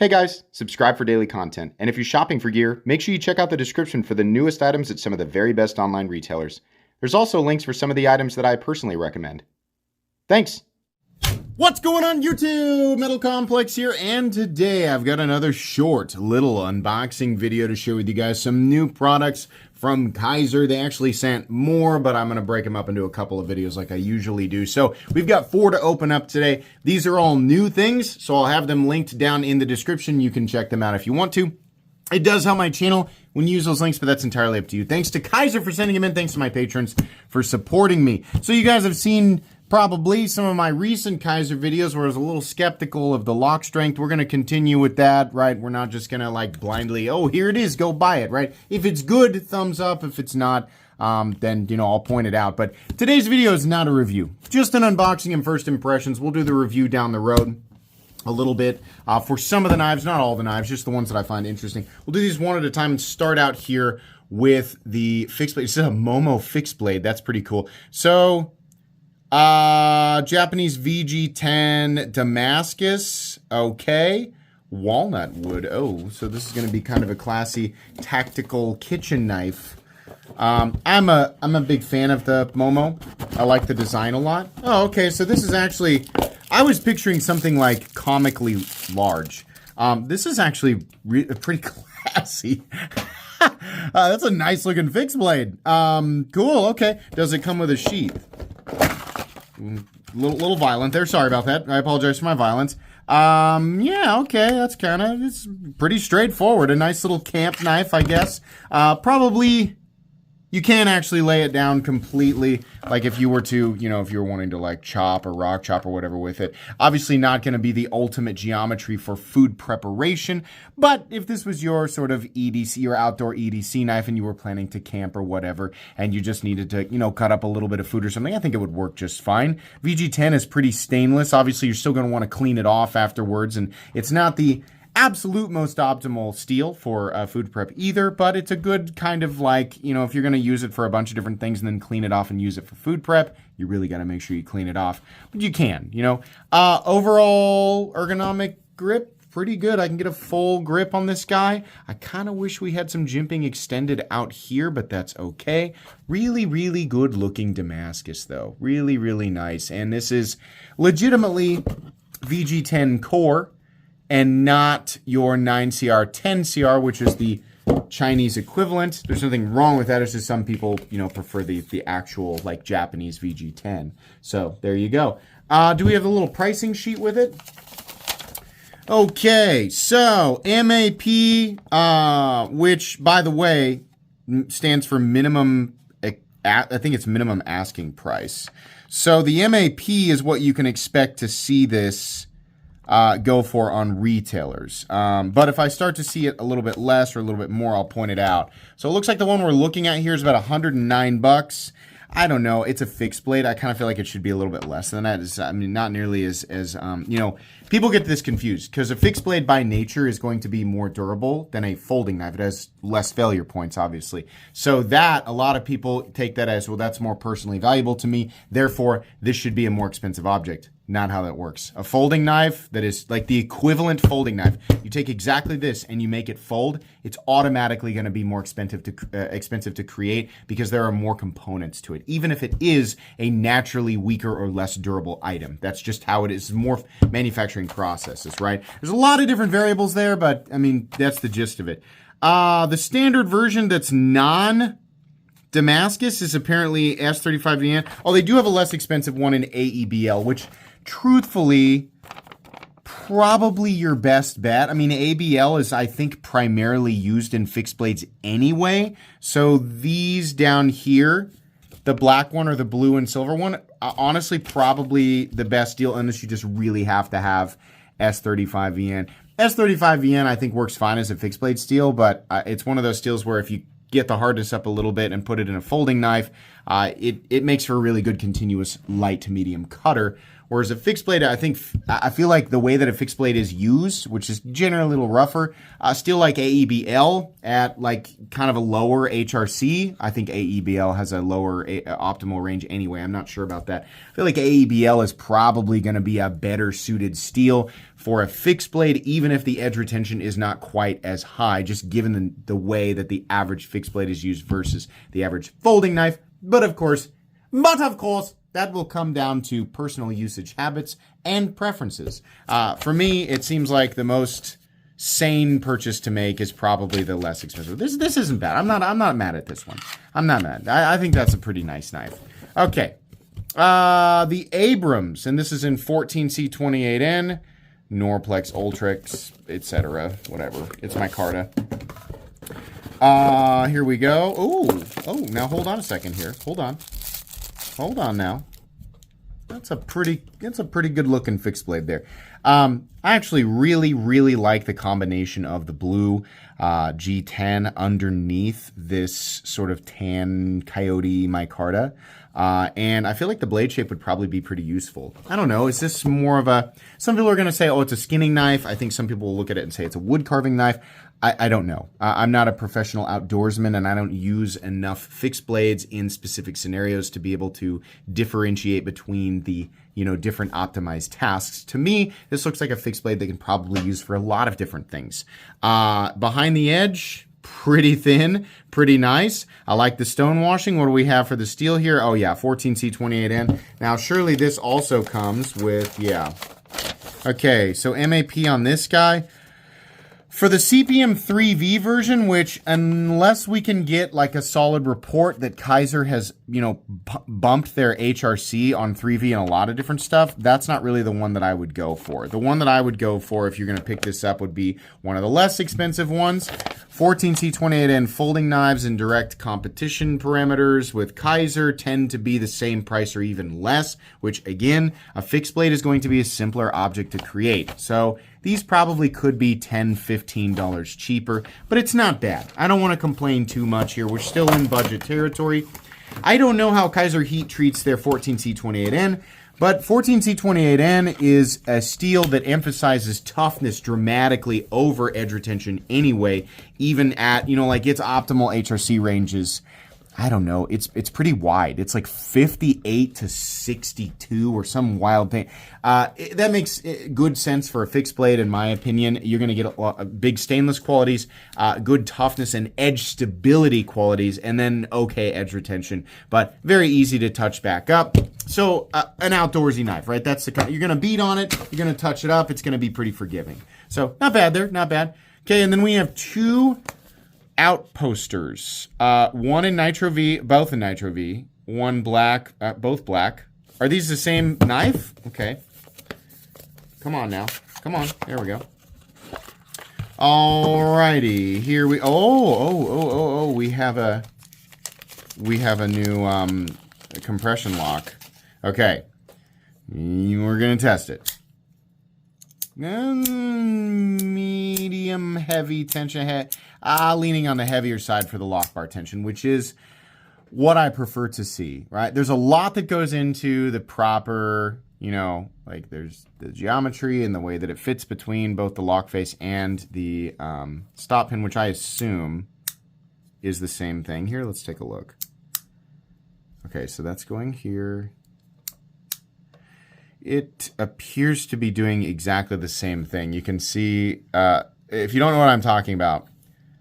Hey guys, subscribe for daily content, and if you're shopping for gear, make sure you check out the description for the newest items at some of the very best online retailers. There's also links for some of the items that I personally recommend. Thanks! What's going on YouTube? Metal Complex here, and today I've got another short little unboxing video to share with you guys. Some new products from Kizer. They actually sent more, but I'm going to break them up into a couple of videos like I usually do. So we've got 4 to open up today. These are all new things, so I'll have them linked down in the description. You can check them out if you want to. It does help my channel when you use those links, but that's entirely up to you. Thanks to Kizer for sending them in. Thanks to my patrons for supporting me. So you guys have seen probably some of my recent Kizer videos where I was a little skeptical of the lock strength. We're going to continue with that, right? We're not just going to like blindly, oh, here it is, go buy it, right? If it's good, thumbs up. If it's not, then, I'll point it out. But today's video is not a review, just an unboxing and first impressions. We'll do the review down the road a little bit for some of the knives, not all the knives, just the ones that I find interesting. We'll do these one at a time and start out here with the fixed blade. This is a Momo fixed blade. That's pretty cool. So, Japanese VG10 Damascus. Okay. Walnut wood. Oh, so this is going to be kind of a classy tactical kitchen knife. I'm a big fan of the Momo. I like the design a lot. Oh, okay. So this is actually, I was picturing something like comically large. This is actually pretty classy. That's a nice looking fixed blade. Cool. Okay. Does it come with a sheath? Little violent there. Sorry about that. I apologize for my violence. Yeah, okay. That's it's pretty straightforward. A nice little camp knife, I guess. Probably you can actually lay it down completely, like if you were to, if you were wanting to like chop or rock chop or whatever with it. Obviously not going to be the ultimate geometry for food preparation, but if this was your sort of EDC or outdoor EDC knife and you were planning to camp or whatever, and you just needed to, cut up a little bit of food or something, I think it would work just fine. VG10 is pretty stainless. Obviously, you're still going to want to clean it off afterwards, and it's not the absolute most optimal steel for food prep either, but it's a good kind of like, if you're going to use it for a bunch of different things and then clean it off and use it for food prep, you really got to make sure you clean it off. But you can, overall ergonomic grip, pretty good. I can get a full grip on this guy. I kind of wish we had some jimping extended out here, but that's okay. Really, really good looking Damascus though. Really, really nice. And this is legitimately VG10 core, and not your 9CR 10CR, which is the Chinese equivalent. There's nothing wrong with that. It's just some people, prefer the actual like Japanese VG10. So there you go. Do we have a little pricing sheet with it? Okay, so MAP, which by the way stands for minimum. I think it's minimum asking price. So the MAP is what you can expect to see this go for on retailers. But if I start to see it a little bit less or a little bit more, I'll point it out. So it looks like the one we're looking at here is about $109. I don't know. It's a fixed blade. I kind of feel like it should be a little bit less than that. I mean, not nearly as people get this confused because a fixed blade by nature is going to be more durable than a folding knife. It has less failure points, obviously. So that, a lot of people take that as, well, that's more personally valuable to me. Therefore, this should be a more expensive object. Not how that works. A folding knife that is like the equivalent folding knife, you take exactly this and you make it fold, it's automatically going to be more expensive to create because there are more components to it, even if it is a naturally weaker or less durable item. That's just how it is. More manufacturing processes, right? There's a lot of different variables there, but I mean, that's the gist of it. The standard version that's non-Damascus is apparently S35VN. Oh, they do have a less expensive one in AEBL, which truthfully, probably your best bet. I mean, ABL is, I think, primarily used in fixed blades anyway. So these down here, the black one or the blue and silver one, honestly, probably the best deal, unless you just really have to have S35VN. S35VN, I think, works fine as a fixed blade steel, but it's one of those steels where if you get the hardness up a little bit and put it in a folding knife, it makes for a really good continuous light to medium cutter. Whereas a fixed blade, I feel like the way that a fixed blade is used, which is generally a little rougher, still like AEBL at like kind of a lower HRC. I think AEBL has a lower optimal range anyway. I'm not sure about that. I feel like AEBL is probably going to be a better suited steel for a fixed blade, even if the edge retention is not quite as high, just given the way that the average fixed blade is used versus the average folding knife. But of course, that will come down to personal usage habits and preferences. For me, it seems like the most sane purchase to make is probably the less expensive. This isn't bad. I'm not mad at this one. I'm not mad. I think that's a pretty nice knife. Okay. The Abrams, and this is in 14C28N, Norplex, Ultrex, etc. Whatever. It's Micarta. Here we go. Oh, now hold on a second here. Hold on now. That's a pretty good looking fixed blade there. I actually really like the combination of the blue G10 underneath this sort of tan coyote micarta. And I feel like the blade shape would probably be pretty useful. I don't know. Is this more of a... Some people are going to say, oh, it's a skinning knife. I think some people will look at it and say it's a wood carving knife. I don't know. I'm not a professional outdoorsman, and I don't use enough fixed blades in specific scenarios to be able to differentiate between the, different optimized tasks. To me, this looks like a fixed blade they can probably use for a lot of different things. Behind the edge, pretty thin, pretty nice. I like the stone washing. What do we have for the steel here? Oh yeah, 14C28N. Now surely this also comes with, yeah. Okay, so MAP on this guy. For the CPM 3V version, which unless we can get like a solid report that Kizer has, bumped their HRC on 3V and a lot of different stuff, that's not really the one that I would go for. The one that I would go for if you're going to pick this up would be one of the less expensive ones. 14C28N folding knives in direct competition parameters with Kizer tend to be the same price or even less, which again, a fixed blade is going to be a simpler object to create. So these probably could be $10, $15 cheaper, but it's not bad. I don't want to complain too much here. We're still in budget territory. I don't know how Kizer Heat treats their 14C28N, but 14C28N is a steel that emphasizes toughness dramatically over edge retention anyway, even at, like its optimal HRC ranges. I don't know. It's pretty wide. It's like 58 to 62 or some wild thing. That makes good sense for a fixed blade, in my opinion. You're going to get a big stainless qualities, good toughness and edge stability qualities, and then okay edge retention, but very easy to touch back up. So an outdoorsy knife, right? That's the kind. You're going to beat on it. You're going to touch it up. It's going to be pretty forgiving. So not bad there. Not bad. Okay, and then we have two Outposters, one in Nitro V, both in Nitro V, one black, both black. Are these the same knife? Okay. Come on now. Come on. There we go. Alrighty. Here we, we have a new, compression lock. Okay. We're going to test it. Medium heavy tension leaning on the heavier side for the lock bar tension, which is what I prefer to see, right? There's a lot that goes into the proper, like there's the geometry and the way that it fits between both the lock face and the stop pin, which I assume is the same thing. Here, let's take a look. Okay, so that's going here. It appears to be doing exactly the same thing. You can see, if you don't know what I'm talking about,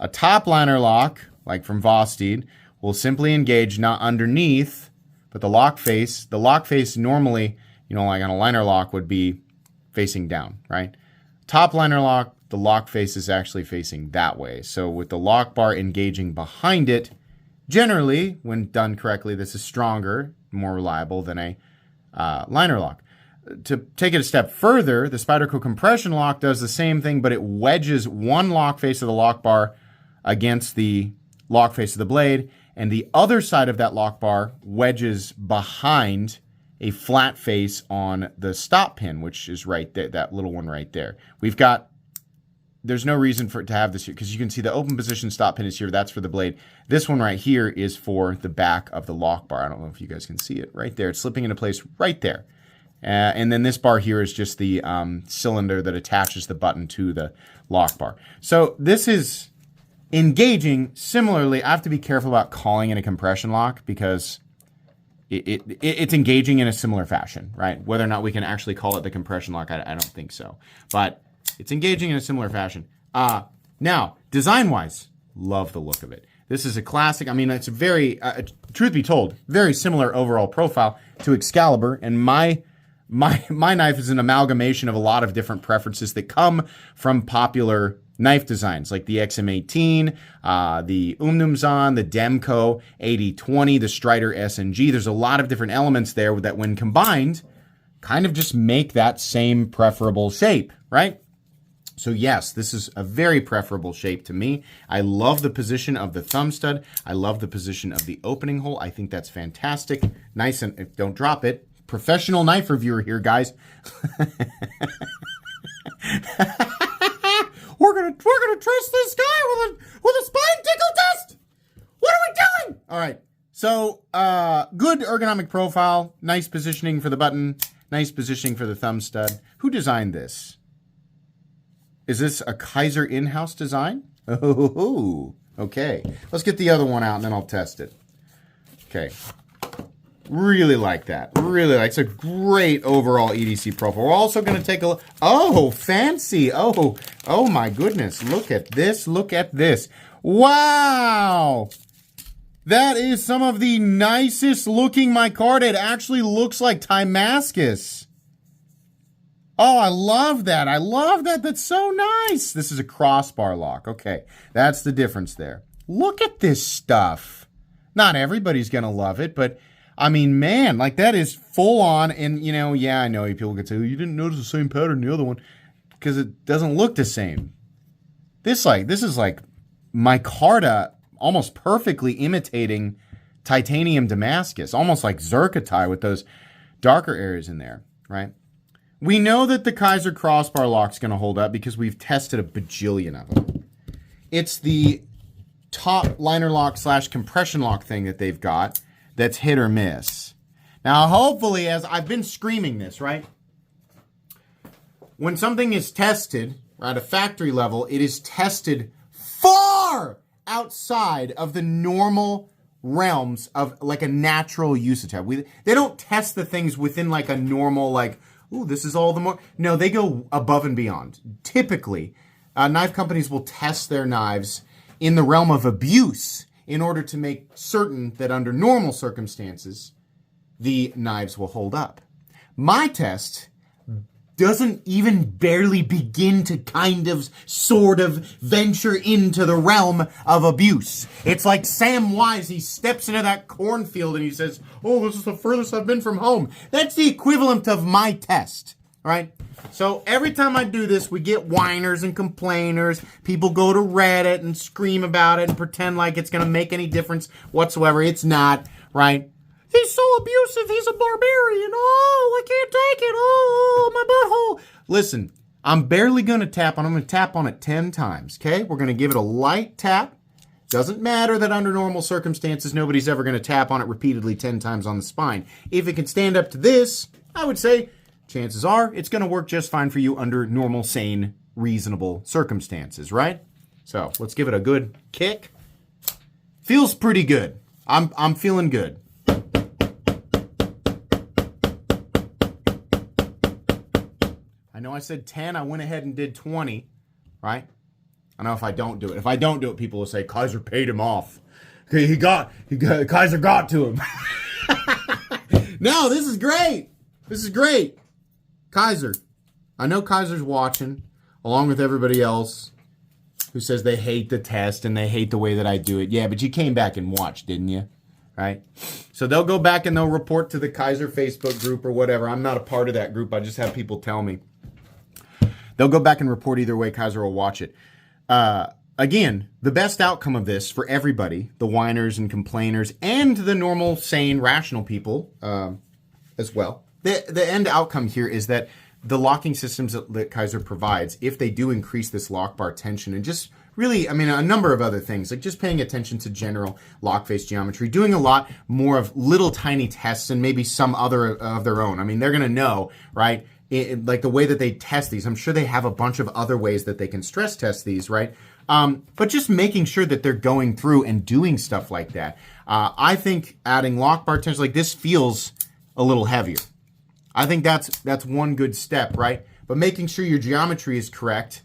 a top liner lock, like from Vosteed, will simply engage not underneath, but the lock face normally, like on a liner lock would be facing down, right? Top liner lock, the lock face is actually facing that way. So with the lock bar engaging behind it, generally, when done correctly, this is stronger, more reliable than a liner lock. To take it a step further, the Spyderco compression lock does the same thing, but it wedges one lock face of the lock bar against the lock face of the blade, and the other side of that lock bar wedges behind a flat face on the stop pin, which is right there, that little one right there. We've got there's no reason for it to have this here because you can see the open position stop pin is here. That's for the blade. This one right here is for the back of the lock bar. I don't know if you guys can see it right there. It's slipping into place right there. And then this bar here is just the cylinder that attaches the button to the lock bar. So this is engaging. Similarly, I have to be careful about calling it a compression lock because it's engaging in a similar fashion, right? Whether or not we can actually call it the compression lock, I don't think so. But it's engaging in a similar fashion. Now, design-wise, love the look of it. This is a classic. I mean, it's a very, truth be told, very similar overall profile to Excalibur, and my knife is an amalgamation of a lot of different preferences that come from popular knife designs like the XM18, the Umnumzon, the Demco 8020, the Strider SNG. There's a lot of different elements there that when combined kind of just make that same preferable shape, right? So yes, this is a very preferable shape to me. I love the position of the thumb stud. I love the position of the opening hole. I think that's fantastic. Nice, and don't drop it. Professional knife reviewer here, guys. We're gonna trust this guy with a spine tickle test. What are we doing? All right. So good ergonomic profile, nice positioning for the button, nice positioning for the thumb stud. Who designed this? Is this a Kizer in-house design? Oh, okay. Let's get the other one out and then I'll test it. Okay. Really like that. Really like. It's a great overall EDC profile. We're also going to take a look. Oh, fancy. Oh my goodness. Look at this. Look at this. Wow. That is some of the nicest looking micarta. It actually looks like Timascus. Oh, I love that. I love that. That's so nice. This is a crossbar lock. Okay. That's the difference there. Look at this stuff. Not everybody's going to love it, but I mean, man, like that is full on. And, you know, yeah, I know people could say, oh, you didn't notice the same pattern in the other one because it doesn't look the same. This is like micarta almost perfectly imitating titanium Damascus, almost like Zircotite with those darker areas in there, right? We know that the Kizer crossbar lock is going to hold up because we've tested a bajillion of them. It's the top liner lock / compression lock thing that they've got that's hit or miss. Now, hopefully, as I've been screaming this, right? When something is tested at a factory level, it is tested far outside of the normal realms of like a natural usage. They don't test the things within like a normal, like, ooh, this is all the more. No, they go above and beyond. Typically, knife companies will test their knives in the realm of abuse in order to make certain that under normal circumstances, the knives will hold up. My test doesn't even barely begin to kind of, sort of venture into the realm of abuse. It's like Sam Wise, he steps into that cornfield and he says, oh, this is the furthest I've been from home. That's the equivalent of my test, right? So every time I do this, we get whiners and complainers. People go to Reddit and scream about it and pretend like it's going to make any difference whatsoever. It's not, right? He's so abusive. He's a barbarian. Oh, I can't take it. Oh, my butthole. Listen, I'm barely going to tap on it. I'm going to tap on it 10 times, okay? We're going to give it a light tap. Doesn't matter that under normal circumstances, nobody's ever going to tap on it repeatedly 10 times on the spine. If it can stand up to this, I would say chances are it's going to work just fine for you under normal, sane, reasonable circumstances, right? So let's give it a good kick. Feels pretty good. I'm feeling good. I know I said 10. I went ahead and did 20, right? I know if I don't do it. If I don't do it, people will say, Kizer paid him off. Okay, Kizer got to him. No, this is great. This is great. Kizer. I know Kizer's watching, along with everybody else who says they hate the test and they hate the way that I do it. Yeah, but you came back and watched, didn't you? Right? So they'll go back and they'll report to the Kizer Facebook group or whatever. I'm not a part of that group. I just have people tell me. They'll go back and report either way. Kizer will watch it. Again, the best outcome of this for everybody, the whiners and complainers, and the normal, sane, rational people as well. The end outcome here is that the locking systems that Kizer provides, if they do increase this lock bar tension and just really, I mean, a number of other things, like just paying attention to general lock face geometry, doing a lot more of little tiny tests and maybe some other of their own. I mean, they're going to know, right? Like the way that they test these, I'm sure they have a bunch of other ways that they can stress test these, right? But just making sure that they're going through and doing stuff like that. I think adding lock bar tension, like this feels a little heavier. I think that's one good step, right? But making sure your geometry is correct.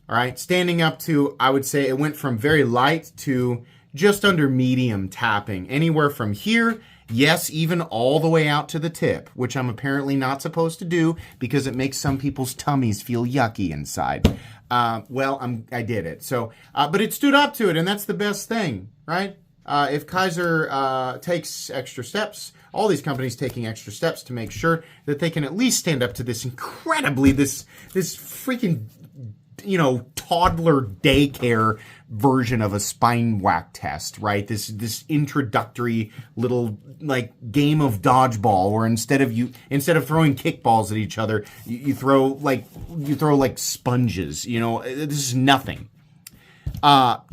All right, standing up to, I would say it went from very light to just under medium tapping. Anywhere from here, yes, even all the way out to the tip, which I'm apparently not supposed to do because it makes some people's tummies feel yucky inside. I did it. So, but it stood up to it, and that's the best thing, right? If Kizer takes extra steps, all these companies taking extra steps to make sure that they can at least stand up to this incredibly, this freaking, toddler daycare version of a spine whack test, right? This introductory little like game of dodgeball where instead of throwing kickballs at each other, you throw like sponges. This is nothing.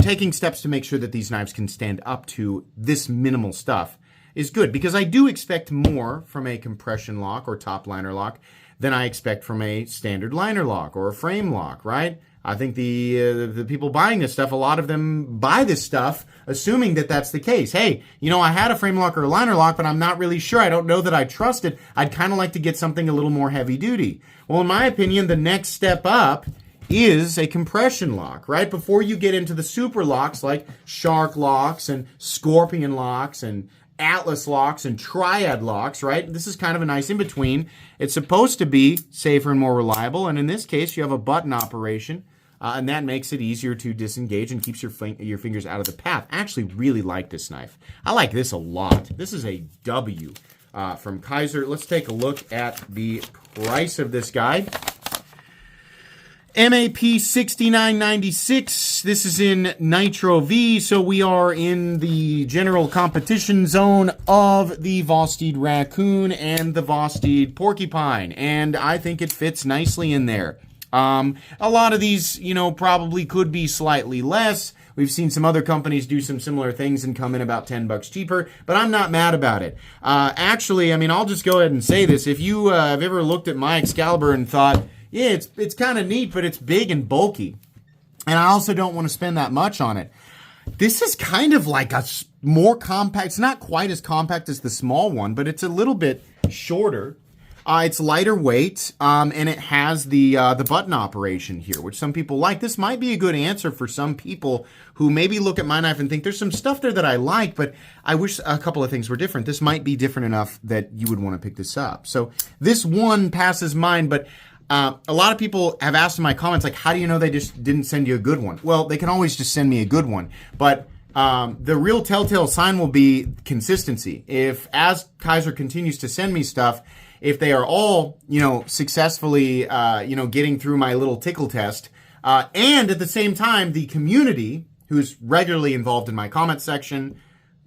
Taking steps to make sure that these knives can stand up to this minimal stuff is good, because I do expect more from a compression lock or top liner lock than I expect from a standard liner lock or a frame lock, right? I think the people buying this stuff, a lot of them buy this stuff assuming that that's the case. Hey, I had a frame lock or a liner lock, but I'm not really sure. I don't know that I trust it. I'd kind of like to get something a little more heavy duty. Well, in my opinion, the next step up is a compression lock, right? Before you get into the super locks like shark locks and scorpion locks and Atlas locks and triad locks, right? This is kind of a nice in-between. It's supposed to be safer and more reliable, and in this case, you have a button operation, and that makes it easier to disengage and keeps your fingers out of the path. I actually really like this knife. I like this a lot. This is a W from Kizer. Let's take a look at the price of this guy. MAP $69.96. This is in Nitro V, so we are in the general competition zone of the Vosteed Raccoon and the Vosteed Porcupine, and I think it fits nicely in there. A lot of these, probably could be slightly less. We've seen some other companies do some similar things and come in about $10 cheaper, but I'm not mad about it. Actually, I'll just go ahead and say this. If you have ever looked at my Excalibur and thought, yeah, it's kind of neat, but it's big and bulky, and I also don't want to spend that much on it. This is kind of like a more compact. It's not quite as compact as the small one, but it's a little bit shorter. It's lighter weight, and it has the button operation here, which some people like. This might be a good answer for some people who maybe look at my knife and think there's some stuff there that I like, but I wish a couple of things were different. This might be different enough that you would want to pick this up. So this one passes mine, but a lot of people have asked in my comments, like, how do you know they just didn't send you a good one? Well, they can always just send me a good one, but the real telltale sign will be consistency. If, as Kizer continues to send me stuff, if they are all, successfully, getting through my little tickle test, and at the same time, the community, who's regularly involved in my comment section,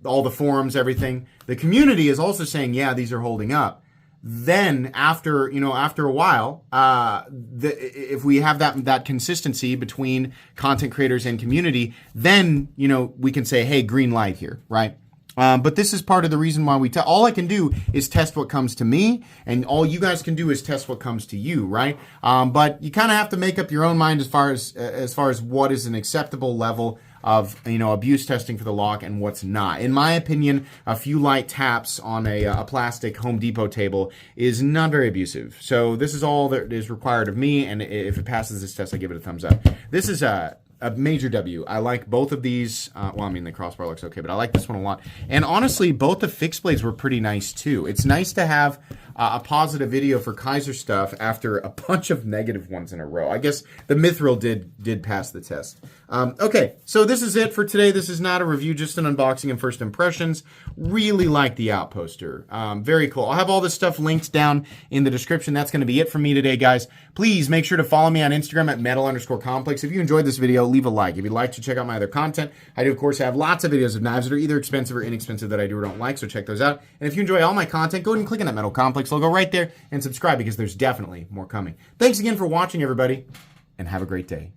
all the forums, everything, the community is also saying, yeah, these are holding up. Then after a while, if we have that consistency between content creators and community, then, we can say, hey, green light here, right? But this is part of the reason why all I can do is test what comes to me, and all you guys can do is test what comes to you, right? But you kind of have to make up your own mind as far as what is an acceptable level of abuse testing for the lock and what's not. In my opinion, a few light taps on a plastic Home Depot table is not very abusive. So this is all that is required of me, and if it passes this test, I give it a thumbs up. This is a major W. I like both of these. The crossbar looks okay, but I like this one a lot. And honestly, both the fixed blades were pretty nice too. It's nice to have a positive video for Kizer stuff after a bunch of negative ones in a row. I guess the Mithril did pass the test. Okay, so this is it for today. This is not a review, just an unboxing and first impressions. Really like the Outposter. Very cool. I'll have all this stuff linked down in the description. That's going to be it for me today, guys. Please make sure to follow me on Instagram at metal_complex. If you enjoyed this video, leave a like. If you'd like to check out my other content, I do, of course, have lots of videos of knives that are either expensive or inexpensive that I do or don't like, so check those out. And if you enjoy all my content, go ahead and click on that Metal Complex Netflix logo right there and subscribe because there's definitely more coming. Thanks again for watching, everybody, and have a great day.